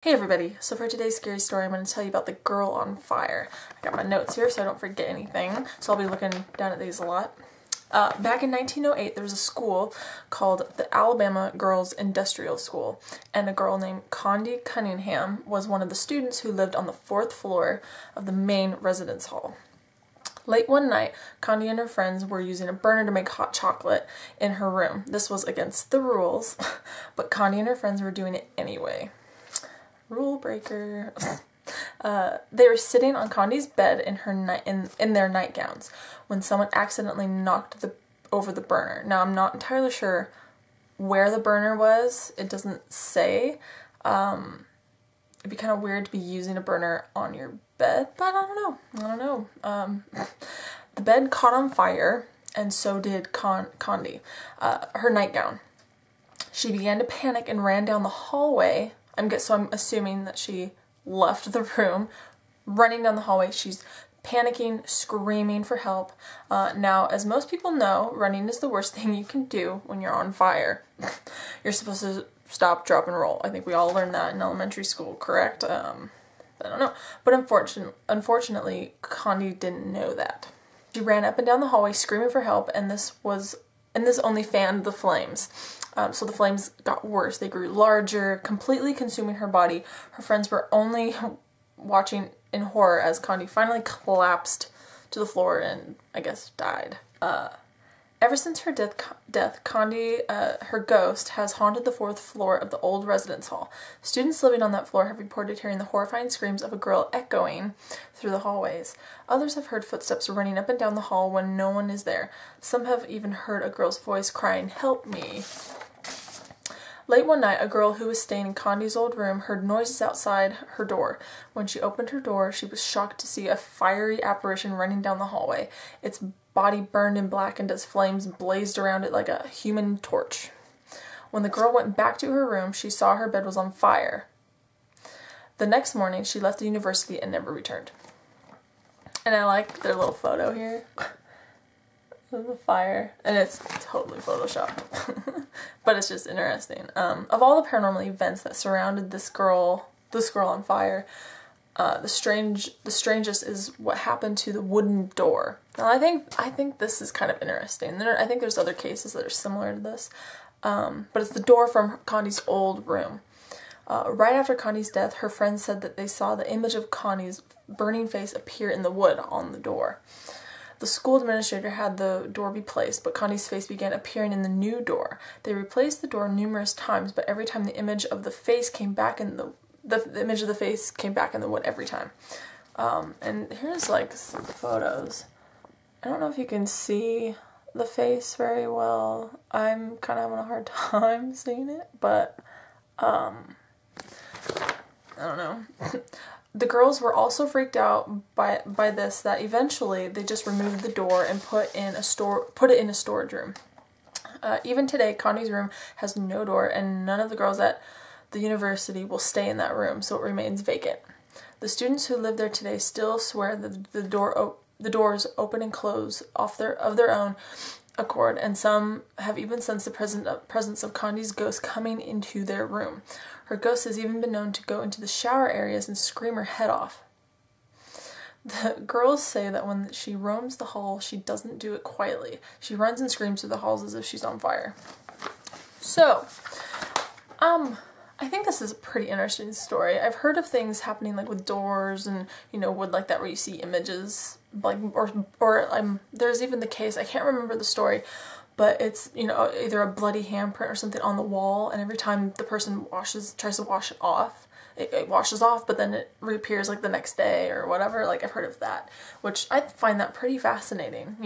Hey everybody, so for today's scary story I'm going to tell you about the girl on fire. I got my notes here so I don't forget anything, so I'll be looking down at these a lot. Back in 1908 there was a school called the Alabama Girls Industrial School, and a girl named Condi Cunningham was one of the students who lived on the 4th floor of the main residence hall. Late one night, Condi and her friends were using a burner to make hot chocolate in her room. This was against the rules, but Condi and her friends were doing it anyway. Rule breaker. They were sitting on Condi's bed in their nightgowns when someone accidentally knocked over the burner. Now I'm not entirely sure where the burner was. It doesn't say. It'd be kind of weird to be using a burner on your bed, but I don't know. The bed caught on fire, and so did Condi. Her nightgown. She began to panic and ran down the hallway. So I'm assuming that she left the room, running down the hallway. She's panicking, screaming for help. Now, as most people know, running is the worst thing you can do when you're on fire. You're supposed to stop, drop, and roll. I think we all learned that in elementary school, correct? I don't know. But unfortunately, Condi didn't know that. She ran up and down the hallway screaming for help, and this only fanned the flames. So the flames got worse. They grew larger, completely consuming her body. Her friends were only watching in horror as Condi finally collapsed to the floor and, I guess, died. Ever since her death, Condi, her ghost, has haunted the 4th floor of the old residence hall. Students living on that floor have reported hearing the horrifying screams of a girl echoing through the hallways. Others have heard footsteps running up and down the hall when no one is there. Some have even heard a girl's voice crying, "Help me." Late one night, a girl who was staying in Condi's old room heard noises outside her door. When she opened her door, she was shocked to see a fiery apparition running down the hallway. Its body burned and blackened as flames blazed around it like a human torch. When the girl went back to her room, she saw her bed was on fire. The next morning, she left the university and never returned. And I like their little photo here. Of the fire, and it's totally photoshopped. But it's just interesting. Of all the paranormal events that surrounded this girl on fire, the strangest is what happened to the wooden door. Now I think this is kind of interesting. I think there's other cases that are similar to this, but it's the door from Condi's old room. Right after Condi's death, her friends said that they saw the image of Condi's burning face appear in the wood on the door. The school administrator had the door replaced, but Condi's face began appearing in the new door. They replaced the door numerous times, but every time the image of the face came back in the image of the face came back in the wood every time. And here's like some photos. I don't know if you can see the face very well. I'm kind of having a hard time seeing it, but I don't know. The girls were also freaked out by this, that eventually they just removed the door and put it in a storage room. Even today, Condi's room has no door, and none of the girls at the university will stay in that room, so it remains vacant. The students who live there today still swear that the doors open and close of their own accord, and some have even sensed the presence of Condi's ghost coming into their room. Her ghost has even been known to go into the shower areas and scream her head off. The girls say that when she roams the hall, she doesn't do it quietly. She runs and screams through the halls as if she's on fire. So, I think this is a pretty interesting story. I've heard of things happening like with doors and, wood like that where you see images, like, or there's even the case, I can't remember the story, but it's, either a bloody handprint or something on the wall, and every time the person tries to wash it off, it washes off, but then it reappears like the next day or whatever. Like, I've heard of that, which I find that pretty fascinating,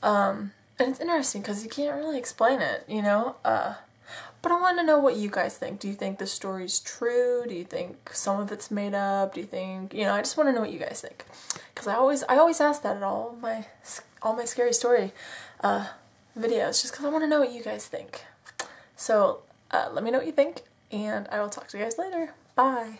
and it's interesting because you can't really explain it, but I want to know what you guys think. Do you think this story's true? Do you think some of it's made up? Do you think, I just want to know what you guys think, because I always ask that at all my scary story videos, just because I want to know what you guys think. So let me know what you think, and I will talk to you guys later. Bye.